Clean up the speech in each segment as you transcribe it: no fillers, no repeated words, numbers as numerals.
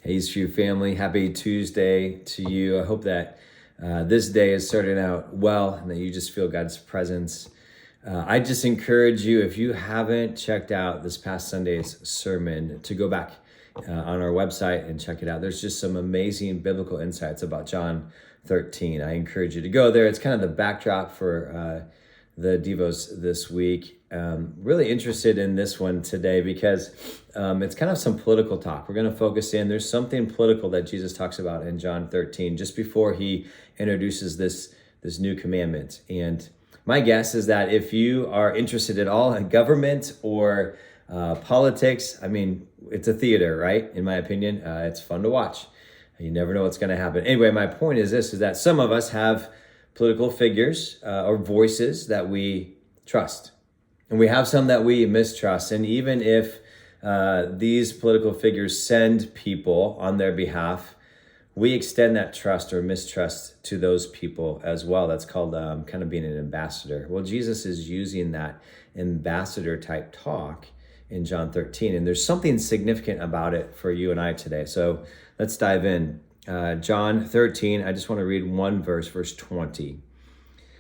Eastview family, happy Tuesday to you. I hope that this day is starting out well and that you just feel God's presence. I just encourage you, if you haven't checked out this past Sunday's sermon, to go back on our website and check it out. There's just some amazing biblical insights about John 13. I encourage you to go there. It's kind of the backdrop for the Devos this week. Really interested in this one today because it's kind of some political talk. We're going to focus in. There's something political that Jesus talks about in John 13, just before he introduces this new commandment. And my guess is that if you are interested at all in government or politics, I mean, it's a theater, right? In my opinion, it's fun to watch. You never know what's going to happen. Anyway, my point is this, is that some of us have political figures or voices that we trust. And we have some that we mistrust. And even if these political figures send people on their behalf, we extend that trust or mistrust to those people as well. That's called kind of being an ambassador. Well, Jesus is using that ambassador type talk in John 13. And there's something significant about it for you and I today. So let's dive in. John 13, I just want to read one verse, verse 20.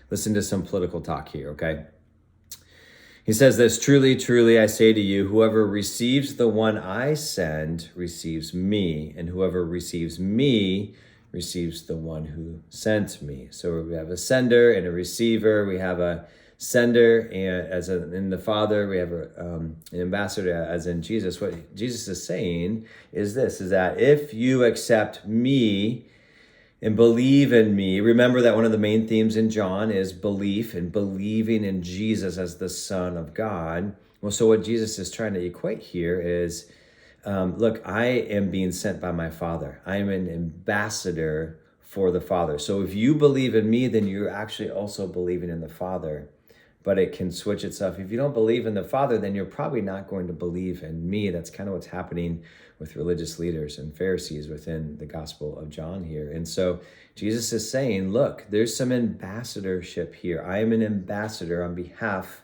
Listen to some political talk here, okay? He says this, "Truly, truly, I say to you, whoever receives the one I send receives me, and whoever receives me receives the one who sent me." So we have a sender and a receiver. We have a sender and in the Father. We have an ambassador as in Jesus. What Jesus is saying is this, is that if you accept me and believe in me, remember that one of the main themes in John is belief and believing in Jesus as the Son of God. Well, so what Jesus is trying to equate here is, look, I am being sent by my Father. I am an ambassador for the Father. So if you believe in me, then you're actually also believing in the Father. But it can switch itself. If you don't believe in the Father, then you're probably not going to believe in me. That's kind of what's happening with religious leaders and Pharisees within the Gospel of John here. And so Jesus is saying, look, there's some ambassadorship here. I am an ambassador on behalf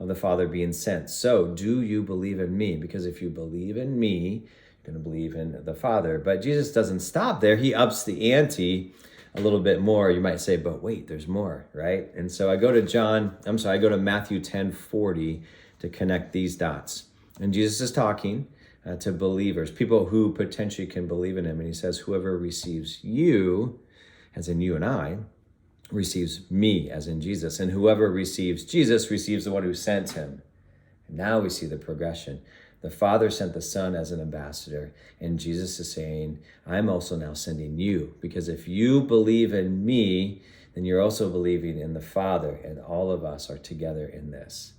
of the Father being sent. So do you believe in me? Because if you believe in me, you're going to believe in the Father. But Jesus doesn't stop there. He ups the ante a little bit more. You might say, but wait, there's more, right? And so I go to Matthew 10:40 to connect these dots. And Jesus is talking to believers, people who potentially can believe in him. And he says, whoever receives you, as in you and I, receives me, as in Jesus. And whoever receives Jesus receives the one who sent him. And now we see the progression. The Father sent the Son as an ambassador, and Jesus is saying, I'm also now sending you, because if you believe in me, then you're also believing in the Father, and all of us are together in this.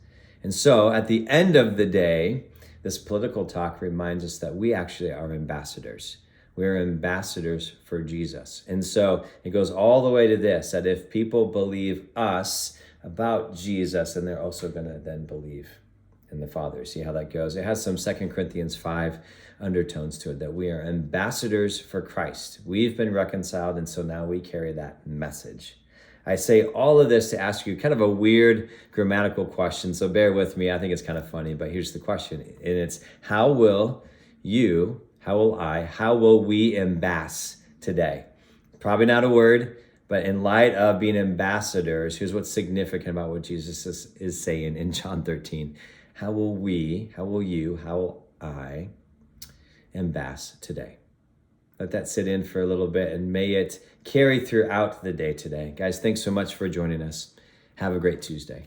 And so at the end of the day, this political talk reminds us that we actually are ambassadors. We're ambassadors for Jesus. And so it goes all the way to this, that if people believe us about Jesus, then they're also going to then believe in the Father. See how that goes? It has some 2 Corinthians 5 undertones to it, that we are ambassadors for Christ. We've been reconciled, and so now we carry that message. I say all of this to ask you kind of a weird grammatical question, so bear with me. I think it's kind of funny, but here's the question, and it's, how will we embass today? Probably not a word, but in light of being ambassadors, here's what's significant about what Jesus is saying in John 13. How will I embass today? Let that sit in for a little bit, and may it carry throughout the day today. Guys, thanks so much for joining us. Have a great Tuesday.